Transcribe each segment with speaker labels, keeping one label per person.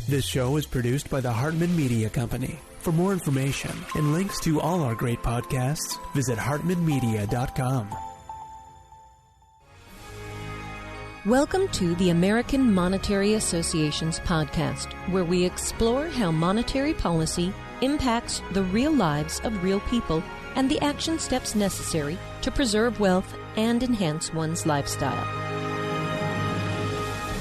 Speaker 1: This show is produced by the Hartman Media Company. For more information and links to all our great podcasts, visit hartmanmedia.com.
Speaker 2: Welcome to the American Monetary Association's podcast, where we explore how monetary policy impacts the real lives of real people and the action steps necessary to preserve wealth and enhance one's lifestyle.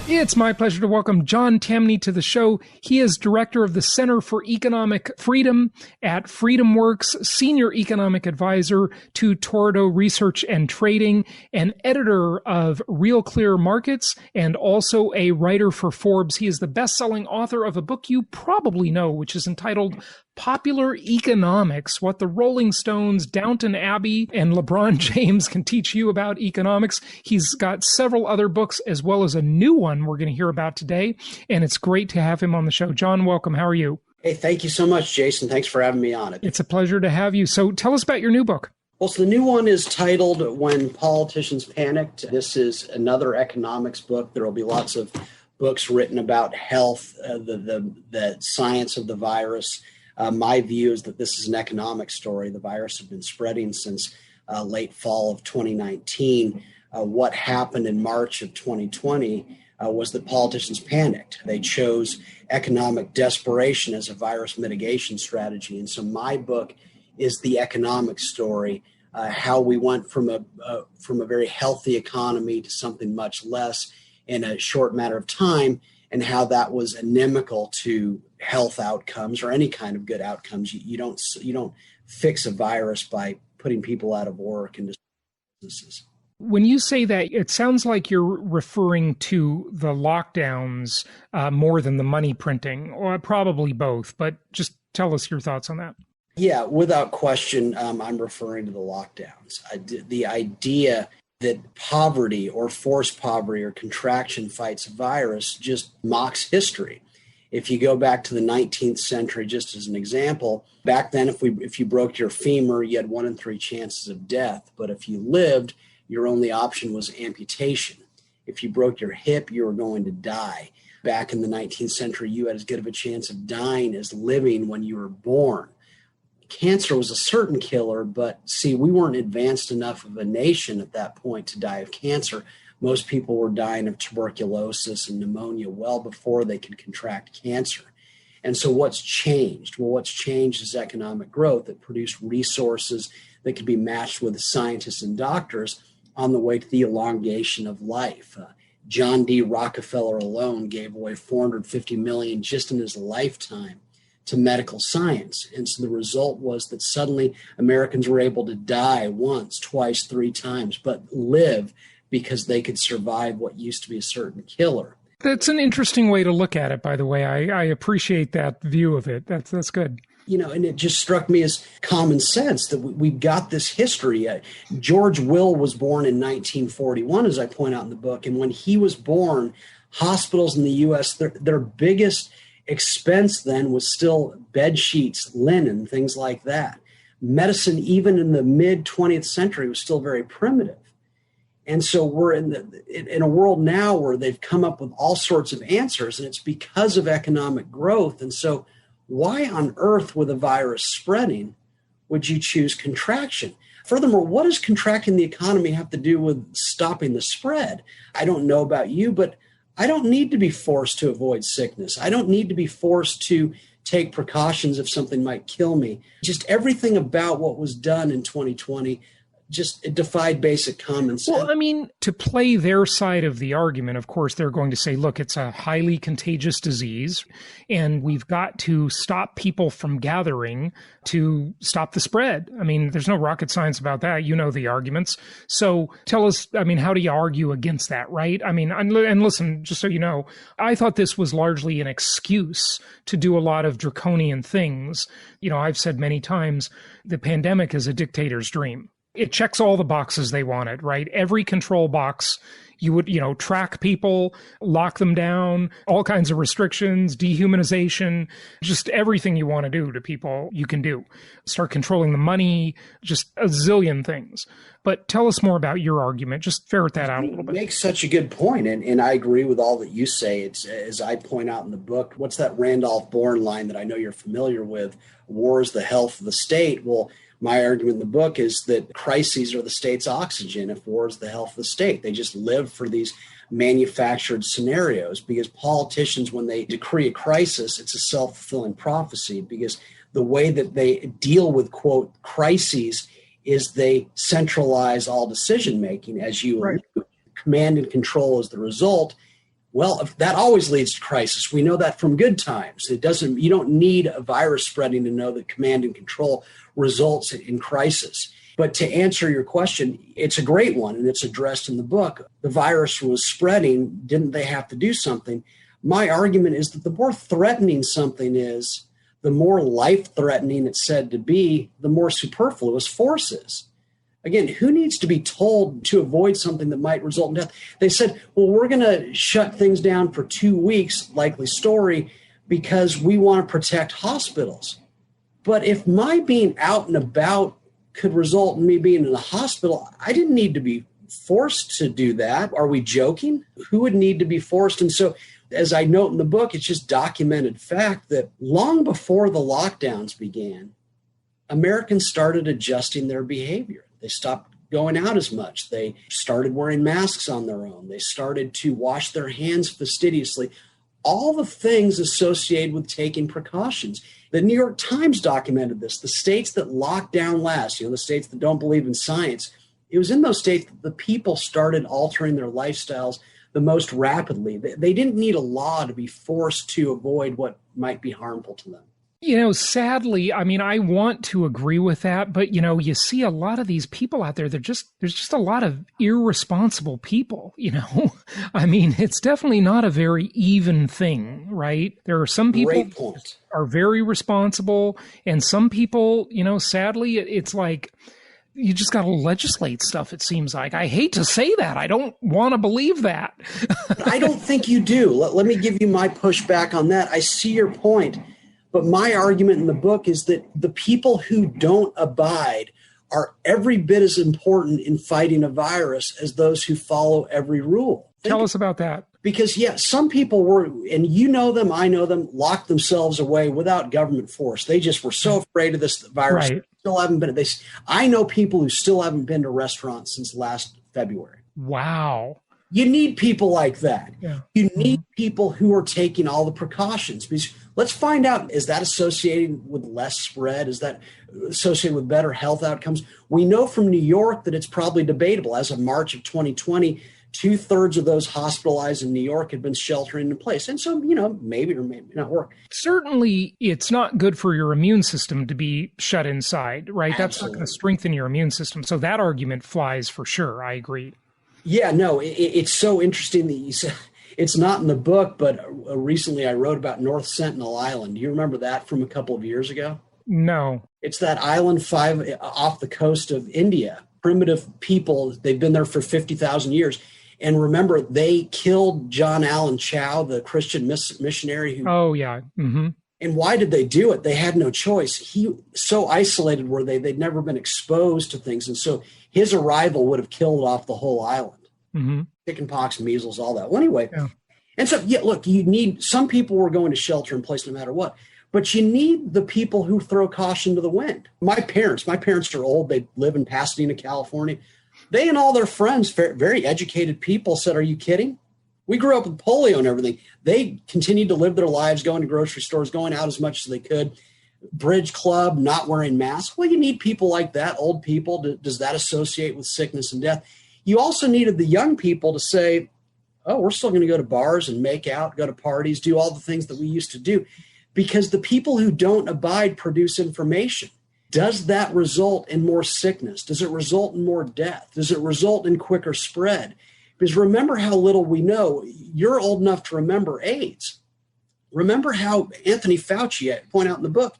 Speaker 3: It's my pleasure to welcome John Tamny to the show. He is director of the Center for Economic Freedom at FreedomWorks, senior economic advisor to Tordo Research and Trading, and editor of Real Clear Markets, and also a writer for Forbes. He is the best-selling author of a book you probably know, which is entitled Popular Economics, What the Rolling Stones, Downton Abbey, and LeBron James Can Teach You About Economics. He's got several other books as well as a new one we're going to hear about today, and it's great to have him on the show. John, welcome. How are you?
Speaker 4: Hey, thank you so much, Jason. Thanks for having me on it.
Speaker 3: It's a pleasure to have you. So tell us about your new book.
Speaker 4: Well, so the new one is titled When Politicians Panicked. This is another economics book. There will be lots of books written about health, the science of the virus. My view is that this is an economic story. The virus has been spreading since late fall of 2019. What happened in March of 2020 was that politicians panicked. They chose economic desperation as a virus mitigation strategy. And so my book is the economic story, how we went from a very healthy economy to something much less in a short matter of time, and how that was inimical to health outcomes or any kind of good outcomes. You don't fix a virus by putting people out of work and businesses.
Speaker 3: When you say that, it sounds like you're referring to the lockdowns more than the money printing, or probably both, but just tell us your thoughts on that.
Speaker 4: Yeah, without question, I'm referring to the lockdowns. The idea that poverty or forced poverty or contraction fights a virus just mocks history. If you go back to the 19th century, just as an example, back then, if you broke your femur, you had 1 in 3 chances of death. But if you lived, your only option was amputation. If you broke your hip, you were going to die. Back in the 19th century, you had as good of a chance of dying as living when you were born. Cancer was a certain killer, but see, we weren't advanced enough of a nation at that point to die of cancer. Most people were dying of tuberculosis and pneumonia well before they could contract cancer. And so what's changed? Well, what's changed is economic growth that produced resources that could be matched with scientists and doctors on the way to the elongation of life. John D. Rockefeller alone gave away $450 million just in his lifetime to medical science. And so the result was that suddenly Americans were able to die once, twice, 3 times, but live because they could survive what used to be a certain killer.
Speaker 3: That's an interesting way to look at it, by the way. I appreciate that view of it. That's good.
Speaker 4: You know, and it just struck me as common sense that we've got this history. George Will was born in 1941, as I point out in the book. And when he was born, hospitals in the U.S., their biggest expense then was still bed sheets, linen, things like that. Medicine, even in the mid 20th century, was still very primitive. And so we're in a world now where they've come up with all sorts of answers, and it's because of economic growth. And so why on earth, with a virus spreading, would you choose contraction? Furthermore, what does contracting the economy have to do with stopping the spread? I don't know about you, but I don't need to be forced to avoid sickness. I don't need to be forced to take precautions if something might kill me. Just everything about what was done in 2020, it defied basic common sense.
Speaker 3: Well, I mean, to play their side of the argument, of course, they're going to say, look, it's a highly contagious disease, and we've got to stop people from gathering to stop the spread. I mean, there's no rocket science about that. You know the arguments. So tell us, I mean, how do you argue against that, right? I mean, and listen, just so you know, I thought this was largely an excuse to do a lot of draconian things. You know, I've said many times, the pandemic is a dictator's dream. It checks all the boxes they wanted, right? Every control box You would, track people, lock them down, all kinds of restrictions, dehumanization, just everything you want to do to people, you can do. Start controlling the money, just a zillion things. But tell us more about your argument. Just ferret that out a little bit.
Speaker 4: You make such a good point, and I agree with all that you say. It's, as I point out in the book, what's that Randolph Bourne line that I know you're familiar with? War is the health of the state. Well, my argument in the book is that crises are the state's oxygen if war is the health of the state. They just live for these manufactured scenarios because politicians, when they decree a crisis, it's a self-fulfilling prophecy because the way that they deal with, quote, crises is they centralize all decision-making, as you
Speaker 3: right.
Speaker 4: Command and control is the result. Well, that always leads to crisis. We know that from good times. You don't need a virus spreading to know that command and control results in crisis. But to answer your question, it's a great one, and it's addressed in the book. The virus was spreading. Didn't they have to do something? My argument is that the more threatening something is, the more life-threatening it's said to be, the more superfluous force is. Again, who needs to be told to avoid something that might result in death? They said, well, we're going to shut things down for 2 weeks, likely story, because we want to protect hospitals. But if my being out and about could result in me being in a hospital, I didn't need to be forced to do that. Are we joking? Who would need to be forced? And so, as I note in the book, it's just documented fact that long before the lockdowns began, Americans started adjusting their behavior. They stopped going out as much. They started wearing masks on their own. They started to wash their hands fastidiously. All the things associated with taking precautions. The New York Times documented this. The states that locked down last, the states that don't believe in science, it was in those states that the people started altering their lifestyles the most rapidly. They didn't need a law to be forced to avoid what might be harmful to them.
Speaker 3: Sadly, I want to agree with that, but, you see a lot of these people out there, there's just a lot of irresponsible people, it's definitely not a very even thing, right? There are some people who are very responsible, and some people, sadly, it's like, you just got to legislate stuff, it seems like. I hate to say that. I don't want to believe that.
Speaker 4: I don't think you do. Let me give you my pushback on that. I see your point. But my argument in the book is that the people who don't abide are every bit as important in fighting a virus as those who follow every rule.
Speaker 3: Tell us about that.
Speaker 4: Because, some people were, and you know them, I know them, locked themselves away without government force. They just were so afraid of this virus.
Speaker 3: Right.
Speaker 4: Still haven't been. I know people who still haven't been to restaurants since last February.
Speaker 3: Wow.
Speaker 4: You need people like that.
Speaker 3: Yeah.
Speaker 4: You need people who are taking all the precautions. Because let's find out, is that associated with less spread? Is that associated with better health outcomes? We know from New York that it's probably debatable. As of March of 2020, 2/3 of those hospitalized in New York had been sheltering in place. And so, maybe or maybe not work.
Speaker 3: Certainly, it's not good for your immune system to be shut inside, right?
Speaker 4: Absolutely. That's
Speaker 3: not going to strengthen your immune system. So that argument flies for sure. I agree.
Speaker 4: Yeah, no, it's so interesting that you said it's not in the book, but recently I wrote about North Sentinel Island. Do you remember that from a couple of years ago?
Speaker 3: No.
Speaker 4: It's that island 5 off the coast of India. Primitive people, they've been there for 50,000 years. And remember, they killed John Allen Chow, the Christian missionary.
Speaker 3: Oh, yeah. Mm-hmm.
Speaker 4: And why did they do it? They had no choice. So isolated were they'd never been exposed to things. And so his arrival would have killed off the whole island.
Speaker 3: Mm-hmm.
Speaker 4: Chickenpox, measles, all that. Well, anyway.
Speaker 3: Yeah.
Speaker 4: And so, look, you need, some people were going to shelter in place no matter what. But you need the people who throw caution to the wind. My parents are old. They live in Pasadena, California. They and all their friends, very educated people, said, are you kidding? We grew up with polio and everything. They continued to live their lives, going to grocery stores, going out as much as they could. Bridge club, not wearing masks. Well, you need people like that, old people. Does that associate with sickness and death? You also needed the young people to say, oh, we're still going to go to bars and make out, go to parties, do all the things that we used to do. Because the people who don't abide produce information. Does that result in more sickness? Does it result in more death? Does it result in quicker spread? Because remember how little we know. You're old enough to remember AIDS. Remember how Anthony Fauci, I point out in the book,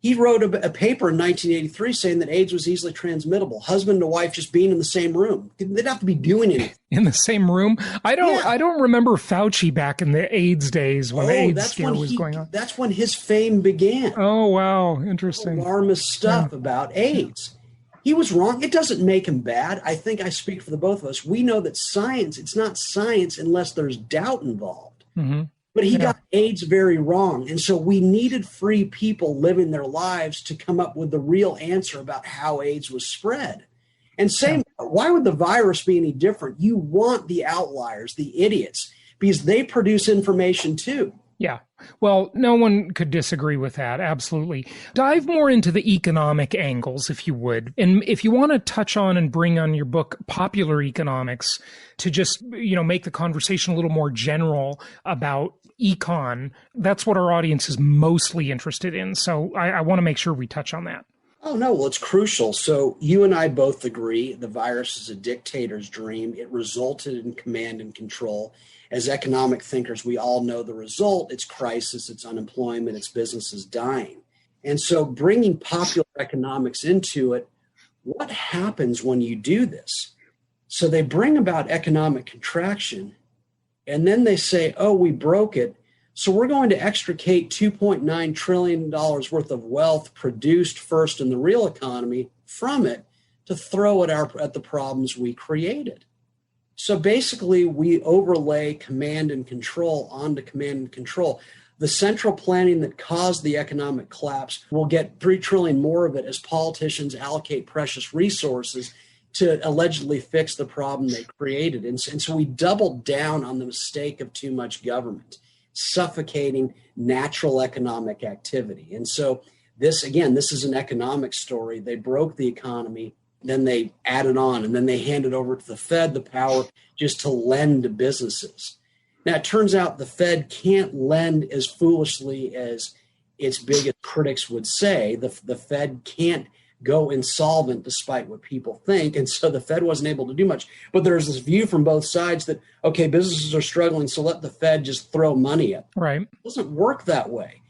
Speaker 4: He wrote a paper in 1983 saying that AIDS was easily transmittable. Husband and wife just being in the same room. They didn't have to be doing anything.
Speaker 3: In the same room? I don't remember Fauci back in the AIDS days when the AIDS scare was going on.
Speaker 4: That's when his fame began.
Speaker 3: Oh, wow. Interesting.
Speaker 4: Alarmist stuff about AIDS. He was wrong. It doesn't make him bad. I think I speak for the both of us. We know that science, it's not science unless there's doubt involved. Mm-hmm. But he got AIDS very wrong. And so we needed free people living their lives to come up with the real answer about how AIDS was spread. And why would the virus be any different? You want the outliers, the idiots, because they produce information too.
Speaker 3: Yeah. Well, no one could disagree with that. Absolutely. Dive more into the economic angles, if you would. And if you want to touch on and bring on your book, Popular Economics, to just, make the conversation a little more general about econ, that's what our audience is mostly interested in. So I want to make sure we touch on that.
Speaker 4: Oh, no. Well, it's crucial. So you and I both agree the virus is a dictator's dream. It resulted in command and control. As economic thinkers, we all know the result. It's crisis, it's unemployment, it's businesses dying. And so bringing popular economics into it, what happens when you do this? So they bring about economic contraction, and then they say, oh, we broke it. So we're going to extricate $2.9 trillion worth of wealth produced first in the real economy from it to throw at the problems we created. So basically, we overlay command and control onto command and control. The central planning that caused the economic collapse will get $3 trillion more of it as politicians allocate precious resources to allegedly fix the problem they created. And so we doubled down on the mistake of too much government, suffocating natural economic activity. And so this is an economic story. They broke the economy. Then they added on, and then they handed over to the Fed the power just to lend to businesses. Now, it turns out the Fed can't lend as foolishly as its biggest critics would say. The Fed can't go insolvent despite what people think, and so the Fed wasn't able to do much. But there's this view from both sides that, okay, businesses are struggling, so let the Fed just throw money at them. Right. It doesn't work that way.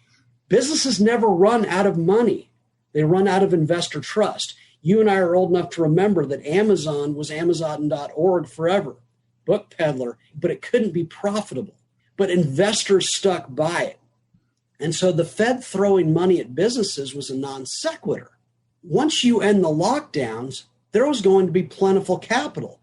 Speaker 4: Businesses never run out of money. They run out of investor trust. You and I are old enough to remember that Amazon was Amazon.org forever, book peddler, but it couldn't be profitable. But investors stuck by it. And so the Fed throwing money at businesses was a non sequitur. Once you end the lockdowns, there was going to be plentiful capital.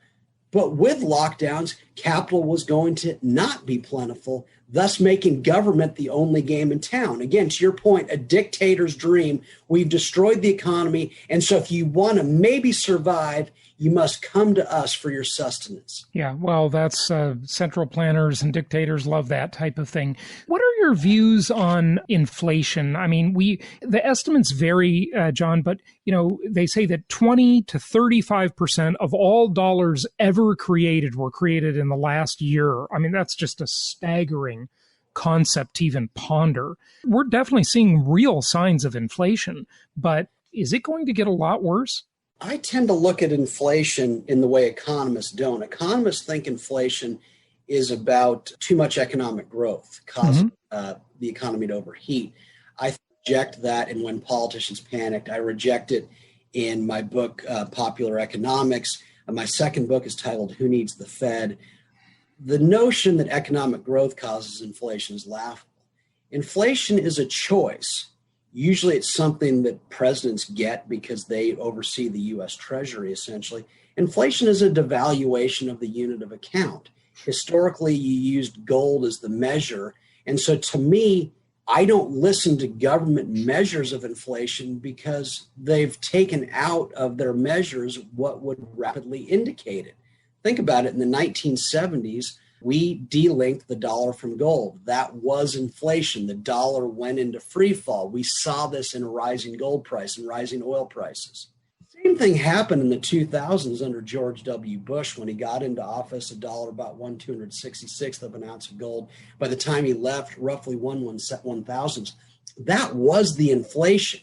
Speaker 4: But with lockdowns, capital was going to not be plentiful, thus making government the only game in town. Again, to your point, a dictator's dream. We've destroyed the economy. And so if you want to maybe survive, you must come to us for your sustenance.
Speaker 3: Yeah, well, that's central planners and dictators love that type of thing. What are your views on inflation? I mean, the estimates vary, John, but they say that 20 to 35% of all dollars ever created were created in the last year. I mean, that's just a staggering concept to even ponder. We're definitely seeing real signs of inflation, but is it going to get a lot worse?
Speaker 4: I tend to look at inflation in the way economists don't. Economists think inflation is about too much economic growth, causing the economy to overheat. I reject that, and when politicians panicked, I reject it in my book, Popular Economics. My second book is titled Who Needs the Fed? The notion that economic growth causes inflation is laughable. Inflation is a choice. Usually it's something that presidents get because they oversee the US Treasury, essentially. Inflation is a devaluation of the unit of account. Historically, you used gold as the measure. And so to me, I don't listen to government measures of inflation because they've taken out of their measures what would rapidly indicate it. Think about it. In the 1970s, we delinked the dollar from gold. That was inflation. The dollar went into free fall. We saw this in a rising gold price and rising oil prices. Same thing happened in the 2000s under George W. Bush when he got into office. A dollar about 1/266th of an ounce of gold. By the time he left, roughly 1/1000th. That was the inflation.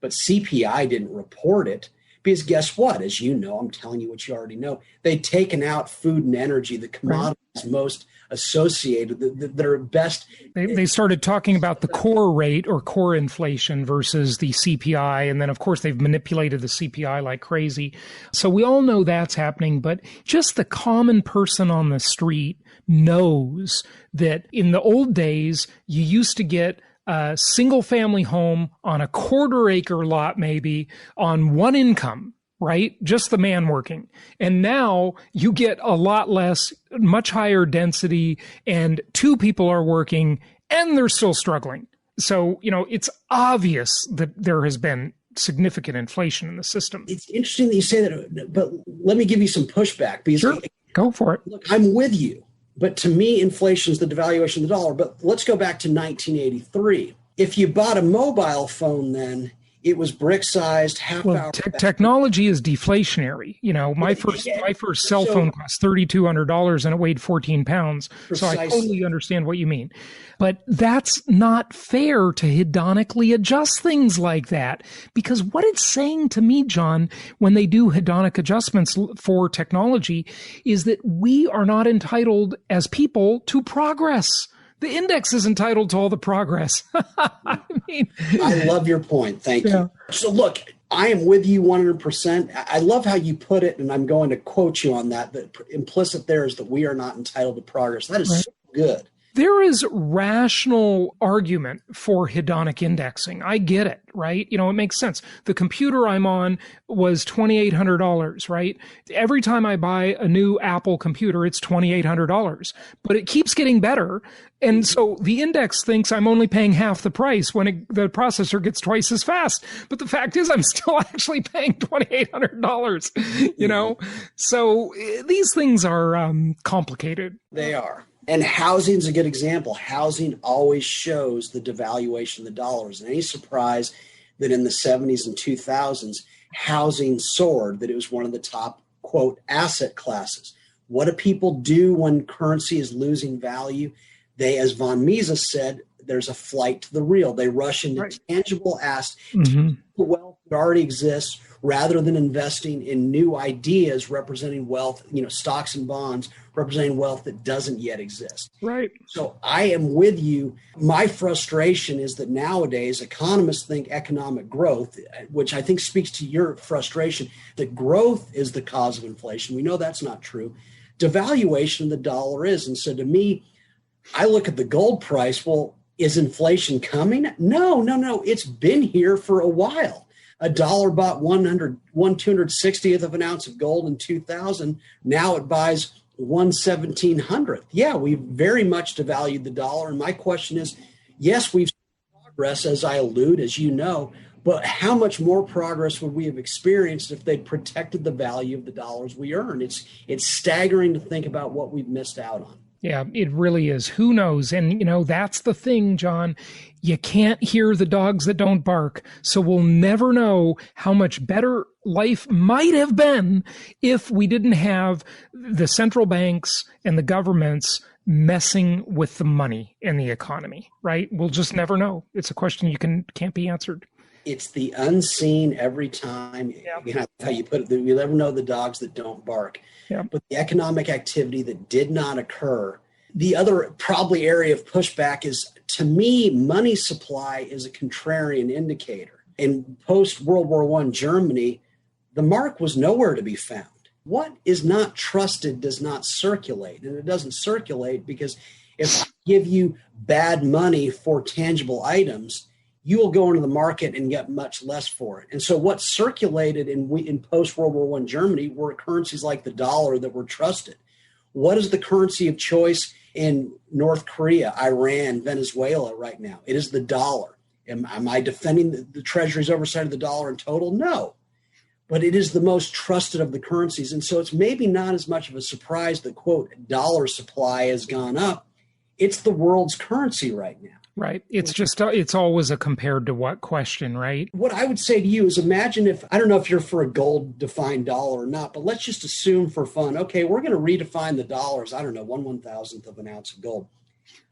Speaker 4: But CPI didn't report it. Because guess what? As you know, I'm telling you what you already know. They'd taken out food and energy, the commodities most associated, that are best.
Speaker 3: They started talking about the core rate or core inflation versus the CPI. And then, of course, they've manipulated the CPI like crazy. So we all know that's happening. But just the common person on the street knows that in the old days, you used to get a single family home on a 1/4 acre lot, maybe on one income, right? Just the man working. And now you get a lot less, much higher density, and 2 people are working and they're still struggling. So, it's obvious that there has been significant inflation in the system.
Speaker 4: It's interesting that you say that, but let me give you some pushback. Because
Speaker 3: sure, go for it.
Speaker 4: Look, I'm with you. But to me, inflation is the devaluation of the dollar. But let's go back to 1983. If you bought a mobile phone then, it was brick-sized, half-hour.
Speaker 3: Technology is deflationary. My first cell phone cost $3,200 and it weighed 14 pounds. Precisely. So I totally understand what you mean. But that's not fair to hedonically adjust things like that. Because what it's saying to me, John, when they do hedonic adjustments for technology, is that we are not entitled as people to progress. The index is entitled to all the progress.
Speaker 4: I love your point. Thank you. So look, I am with you 100%. I love how you put it, and I'm going to quote you on that. The implicit there is that we are not entitled to progress. That is so good.
Speaker 3: There is rational argument for hedonic indexing. I get it, right? It makes sense. The computer I'm on was $2,800, right? Every time I buy a new Apple computer, it's $2,800, but it keeps getting better. And so the index thinks I'm only paying half the price when the processor gets twice as fast. But the fact is I'm still actually paying $2,800, So these things are complicated.
Speaker 4: They are. And housing is a good example. Housing always shows the devaluation of the dollar. Is any surprise that in the 70s and 2000s, housing soared, that it was one of the top, quote, asset classes. What do people do when currency is losing value? They, as von Mises said, there's a flight to the real. They rush into tangible assets, the wealth that already exists, rather than investing in new ideas representing wealth, stocks and bonds representing wealth that doesn't yet exist.
Speaker 3: Right.
Speaker 4: So I am with you. My frustration is that nowadays economists think economic growth, which I think speaks to your frustration, that growth is the cause of inflation. We know that's not true. Devaluation of the dollar is. And so to me, I look at the gold price. Well, is inflation coming? No. It's been here for a while. A dollar bought 1/260th of an ounce of gold in 2000. Now it buys 1/1700th. Yeah, we've very much devalued the dollar. And my question is, yes, we've seen progress, as I allude, as you know, but how much more progress would we have experienced if they'd protected the value of the dollars we earn? It's staggering to think about what we've missed out on.
Speaker 3: Yeah, it really is. Who knows? And, that's the thing, John. You can't hear the dogs that don't bark. So we'll never know how much better life might have been if we didn't have the central banks and the governments messing with the money in the economy, right? We'll just never know. It's a question can't be answered.
Speaker 4: It's the unseen every time. Yeah. How you put it, you'll never know the dogs that don't bark. Yeah. But the economic activity that did not occur. The other probably area of pushback is, to me, money supply is a contrarian indicator. In post-World War I Germany, the mark was nowhere to be found. What is not trusted does not circulate. And it doesn't circulate because if I give you bad money for tangible items, you will go into the market and get much less for it. And so what circulated in post-World War I Germany were currencies like the dollar that were trusted. What is the currency of choice in North Korea, Iran, Venezuela right now? It is the dollar. Am I defending the Treasury's oversight of the dollar in total? No. But it is the most trusted of the currencies. And so it's maybe not as much of a surprise that, quote, dollar supply has gone up. It's the world's currency right now.
Speaker 3: Right. It's always a compared to what question, right?
Speaker 4: What I would say to you is, imagine if, I don't know if you're for a gold defined dollar or not, but let's just assume for fun, okay, we're going to redefine the dollars, I don't know, 1/1000th of an ounce of gold.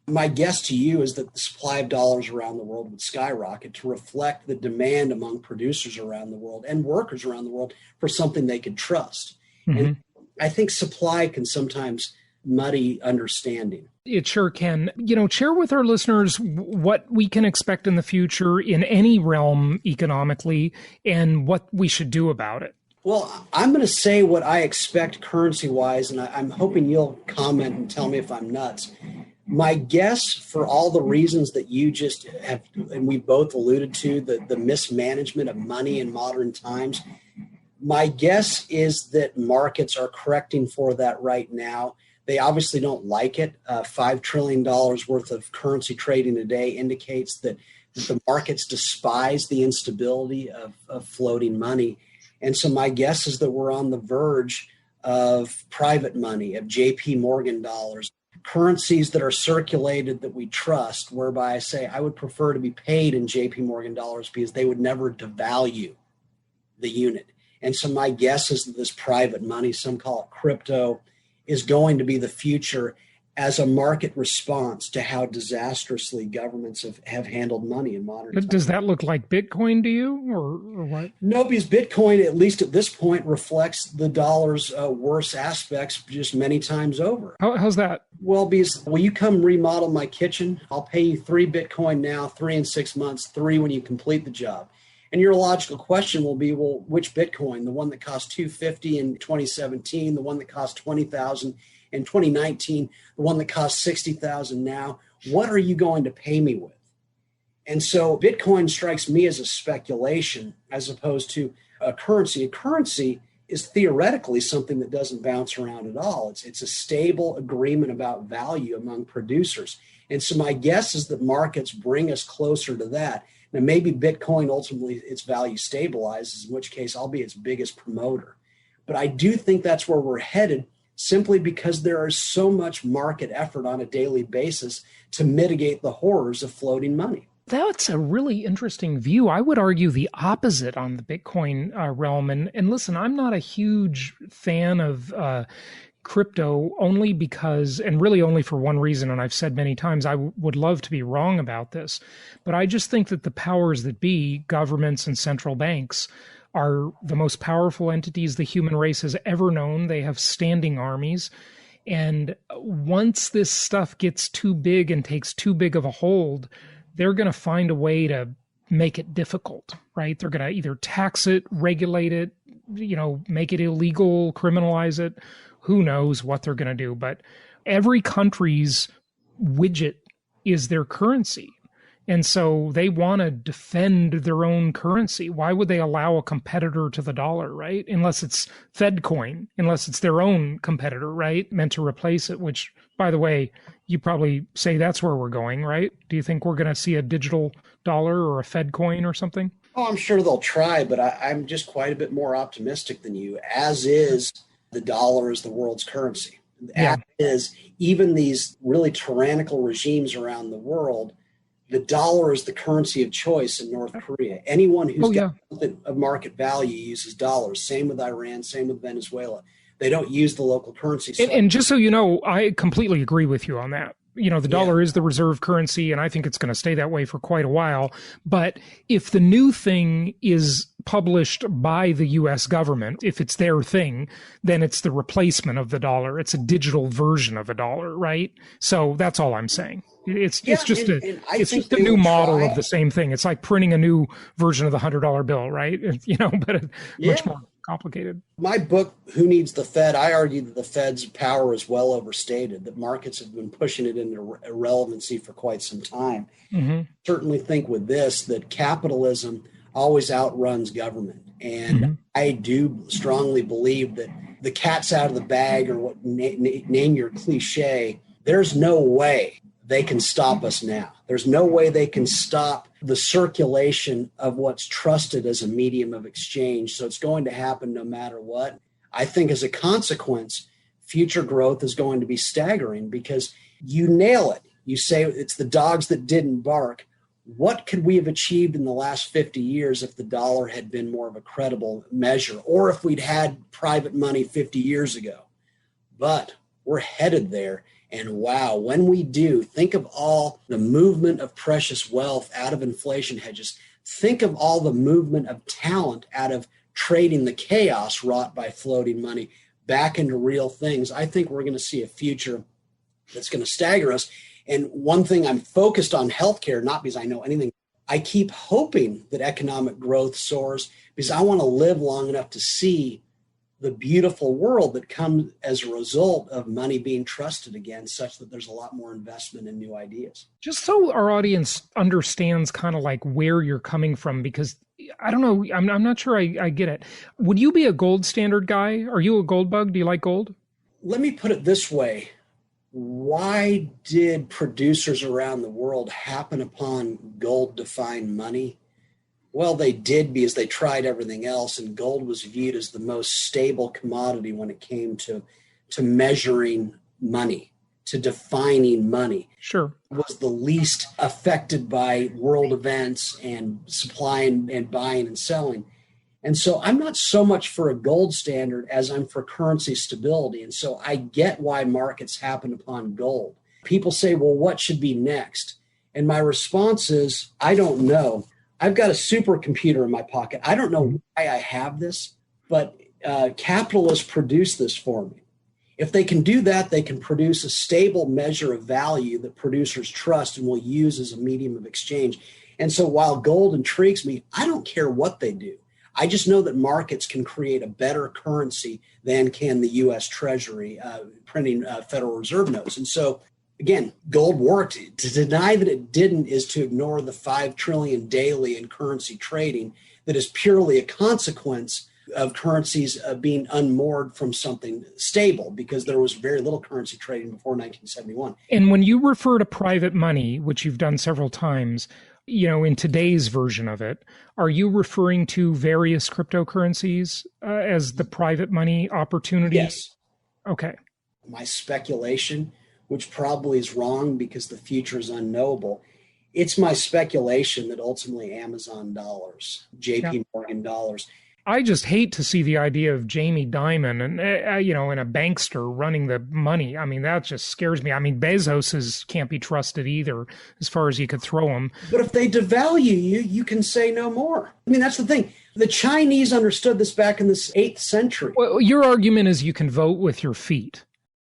Speaker 4: My guess to you is that the supply of dollars around the world would skyrocket to reflect the demand among producers around the world and workers around the world for something they could trust. Mm-hmm. And I think supply can sometimes muddy understanding.
Speaker 3: It sure can. Share with our listeners what we can expect in the future in any realm economically and what we should do about it.
Speaker 4: Well, I'm going to say what I expect currency-wise, and I'm hoping you'll comment and tell me if I'm nuts. My guess, for all the reasons that you just have, and we both alluded to, the mismanagement of money in modern times, my guess is that markets are correcting for that right now. They obviously don't like it. $5 trillion worth of currency trading a day indicates that the markets despise the instability of floating money. And so my guess is that we're on the verge of private money, of JP Morgan dollars, currencies that are circulated that we trust, whereby I say I would prefer to be paid in JP Morgan dollars because they would never devalue the unit. And so my guess is that this private money, some call it crypto, is going to be the future as a market response to how disastrously governments have handled money in modern times.
Speaker 3: Does that look like Bitcoin to you or what?
Speaker 4: No, because Bitcoin, at least at this point, reflects the dollar's worst aspects just many times over.
Speaker 3: How's that?
Speaker 4: Well, because will you come remodel my kitchen? I'll pay you 3 Bitcoin now, 3 in 6 months, 3 when you complete the job. And your logical question will be, well, which Bitcoin? The one that cost $250 in 2017, the one that cost $20,000 in 2019, the one that costs $60,000 now. What are you going to pay me with? And so Bitcoin strikes me as a speculation as opposed to a currency. A currency is theoretically something that doesn't bounce around at all. It's a stable agreement about value among producers. And so my guess is that markets bring us closer to that. Now, maybe Bitcoin ultimately its value stabilizes, in which case I'll be its biggest promoter. But I do think that's where we're headed, simply because there is so much market effort on a daily basis to mitigate the horrors of floating money.
Speaker 3: That's a really interesting view. I would argue the opposite on the Bitcoin realm. And listen, I'm not a huge fan of crypto only because, and really only for one reason, and I've said many times, I would love to be wrong about this, but I just think that the powers that be, governments and central banks, are the most powerful entities the human race has ever known. They have standing armies. And once this stuff gets too big and takes too big of a hold, they're going to find a way to make it difficult, right? They're going to either tax it, regulate it, make it illegal, criminalize it. Who knows what they're going to do? But every country's widget is their currency. And so they want to defend their own currency. Why would they allow a competitor to the dollar, right? Unless it's Fed coin, unless it's their own competitor, right? Meant to replace it, which, by the way, you probably say that's where we're going, right? Do you think we're going to see a digital dollar or a Fed coin or something?
Speaker 4: Oh, I'm sure they'll try, but I'm just quite a bit more optimistic than you, as is the dollar is the world's currency. As is even these really tyrannical regimes around the world, the dollar is the currency of choice in North Korea. Anyone who's got something of market value uses dollars. Same with Iran, same with Venezuela. They don't use the local currency. So
Speaker 3: and just so you know, I completely agree with you on that. The dollar is the reserve currency, and I think it's going to stay that way for quite a while. But if the new thing is published by the U.S. government, if it's their thing, then it's the replacement of the dollar. It's a digital version of a dollar, right? So that's all I'm saying. It's just a new model of the same thing. It's like printing a new version of the $100 bill, right? But much more complicated.
Speaker 4: My book, Who Needs the Fed? I argue that the Fed's power is well overstated, that markets have been pushing it into irrelevancy for quite some time. Mm-hmm. Certainly think with this, that capitalism always outruns government. And I do strongly believe that the cat's out of the bag, or what name your cliche, there's no way they can stop us now. There's no way they can stop the circulation of what's trusted as a medium of exchange. So it's going to happen no matter what. I think as a consequence, future growth is going to be staggering, because you nail it. You say it's the dogs that didn't bark. What could we have achieved in the last 50 years if the dollar had been more of a credible measure, or if we'd had private money 50 years ago? But we're headed there. And wow, when we do, think of all the movement of precious wealth out of inflation hedges. Think of all the movement of talent out of trading the chaos wrought by floating money back into real things, I think we're going to see a future that's going to stagger us. And one thing I'm focused on healthcare, not because I know anything. I keep hoping that economic growth soars because I want to live long enough to see the beautiful world that comes as a result of money being trusted again, such that there's a lot more investment in new ideas.
Speaker 3: Just so our audience understands kind of like where you're coming from, because I don't know, I'm not sure I get it. Would you be a gold standard guy? Are you a gold bug? Do you like gold?
Speaker 4: Let me put it this way. Why did producers around the world happen upon gold to find money? Well, they did because they tried everything else, and gold was viewed as the most stable commodity when it came to measuring money, to defining money.
Speaker 3: Sure.
Speaker 4: It was the least affected by world events and supplying and buying and selling. And so I'm not so much for a gold standard as I'm for currency stability. And so I get why markets happen upon gold. People say, well, what should be next? And my response is, I don't know. I've got a supercomputer in my pocket. I don't know why I have this, but capitalists produce this for me. If they can do that, they can produce a stable measure of value that producers trust and will use as a medium of exchange. And so while gold intrigues me, I don't care what they do. I just know that markets can create a better currency than can the US Treasury printing Federal Reserve notes. And so, again, gold worked. To deny that it didn't is to ignore the $5 trillion daily in currency trading that is purely a consequence of currencies being unmoored from something stable, because there was very little currency trading before 1971.
Speaker 3: And when you refer to private money, which you've done several times, in today's version of it, are you referring to various cryptocurrencies as the private money opportunity?
Speaker 4: Yes.
Speaker 3: Okay.
Speaker 4: My speculation, which probably is wrong because the future is unknowable, it's my speculation that ultimately Amazon dollars, JP Morgan dollars.
Speaker 3: I just hate to see the idea of Jamie Dimon and, and a bankster running the money. I mean, that just scares me. I mean, Bezos can't be trusted either as far as you could throw him.
Speaker 4: But if they devalue you, you can say no more. I mean, that's the thing. The Chinese understood this back in the 8th century.
Speaker 3: Well, your argument is you can vote with your feet.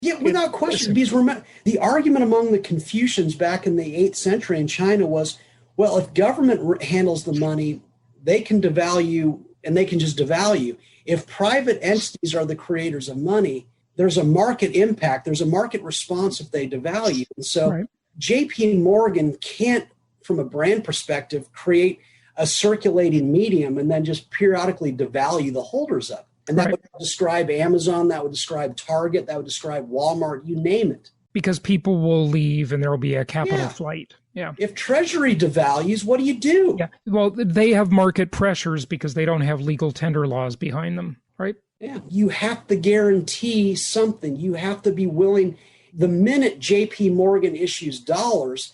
Speaker 4: Yeah, without question. Because remember, the argument among the Confucians back in the 8th century in China was, well, if government handles the money, they can devalue and they can just devalue. If private entities are the creators of money, there's a market impact. There's a market response if they devalue. And so JP Morgan can't, from a brand perspective, create a circulating medium and then just periodically devalue the holders of it. And that would describe Amazon, that would describe Target, that would describe Walmart, you name it.
Speaker 3: Because people will leave and there will be a capital flight. Yeah.
Speaker 4: If Treasury devalues, what do you do?
Speaker 3: Yeah. Well, they have market pressures because they don't have legal tender laws behind them, right?
Speaker 4: Yeah. You have to guarantee something. You have to be willing. The minute JP Morgan issues dollars,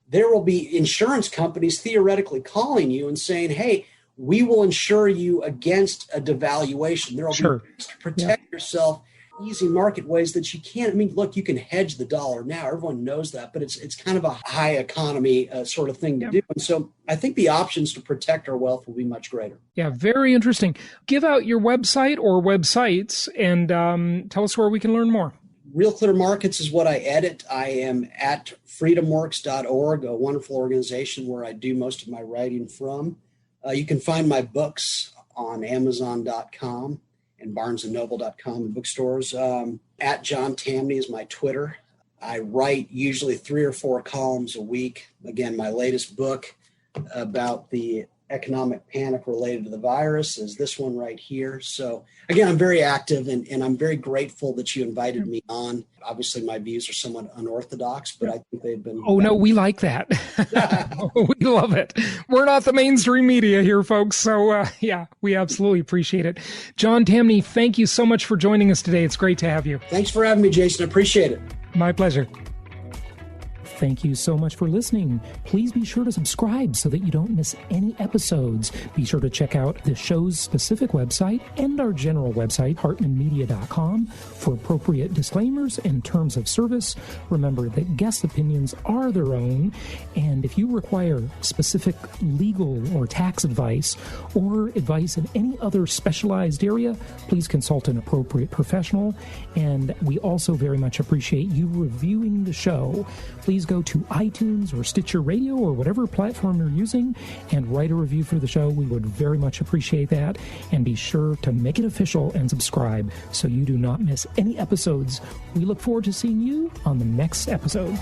Speaker 4: there will be insurance companies theoretically calling you and saying, hey, we will insure you against a devaluation. There will be ways to protect yourself, easy market ways that you can't. I mean, look, you can hedge the dollar now. Everyone knows that, but it's kind of a high economy sort of thing to do. And so I think the options to protect our wealth will be much greater.
Speaker 3: Yeah, very interesting. Give out your website or websites and tell us where we can learn more.
Speaker 4: Real Clear Markets is what I edit. I am at freedomworks.org, a wonderful organization where I do most of my writing from. You can find my books on Amazon.com and BarnesandNoble.com and bookstores. At John Tamny is my Twitter. I write usually 3 or 4 columns a week. Again, my latest book about the economic panic related to the virus is this one right here. So again, I'm very active and I'm very grateful that you invited me on. Obviously, my views are somewhat unorthodox, but I think they've been...
Speaker 3: Oh, no, we like that. We love it. We're not the mainstream media here, folks. So we absolutely appreciate it. John Tamny, thank you so much for joining us today. It's great to have you.
Speaker 4: Thanks for having me, Jason. I appreciate it.
Speaker 3: My pleasure.
Speaker 5: Thank you so much for listening. Please be sure to subscribe so that you don't miss any episodes. Be sure to check out the show's specific website and our general website, hartmanmedia.com, for appropriate disclaimers and terms of service. Remember that guest opinions are their own, and if you require specific legal or tax advice or advice in any other specialized area, please consult an appropriate professional. And we also very much appreciate you reviewing the show. Please go to iTunes or Stitcher Radio or whatever platform you're using and write a review for the show. We would very much appreciate that. And be sure to make it official and subscribe so you do not miss any episodes. We look forward to seeing you on the next episode.